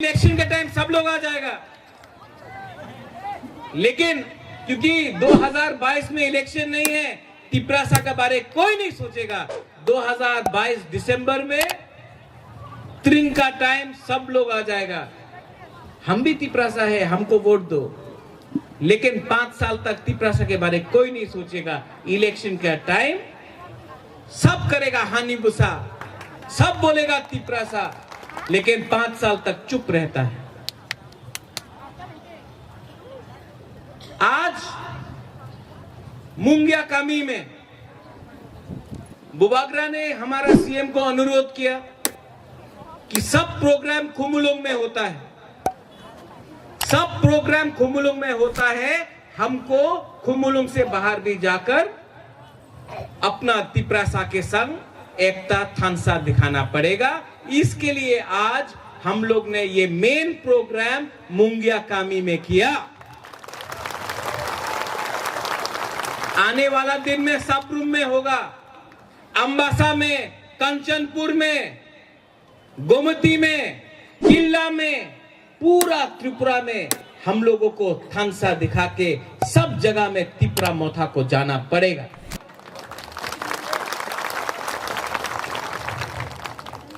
Election के time सब लोग आ जाएगा, लेकिन क्योंकि 2022 में इलेक्शन नहीं है, तिपरासा के बारे कोई नहीं सोचेगा। 2022 दिसंबर में त्रिंग का टाइम सब लोग आ जाएगा। हम भी तिपरासा है, हमको वोट दो, लेकिन 5 साल तक तिपरासा के बारे कोई नहीं सोचेगा। इलेक्शन का टाइम सब करेगा हानि बुसा, सब बोलेगा तिपरासा, लेकिन 5 साल तक चुप रहता है। आज मुंगिया कामी में बुबागरा ने हमारा सीएम को अनुरोध किया कि सब प्रोग्राम खुमुलुंग में होता है, सब प्रोग्राम खुमुलुंग में होता है, हमको खुमुलुंग से बाहर भी जाकर अपना तिपरासा के संग एकता थानसा दिखाना पड़ेगा। इसके लिए आज हम लोग ने ये मेन प्रोग्राम मुंगिया कामी में किया। आने वाला दिन में सबरूम में होगा, अंबासा में, कंचनपुर में, गोमती में, किल्ला में, पूरा त्रिपुरा में हम लोगों को थानसा दिखा के सब जगह में तिपरा मोथा को जाना पड़ेगा।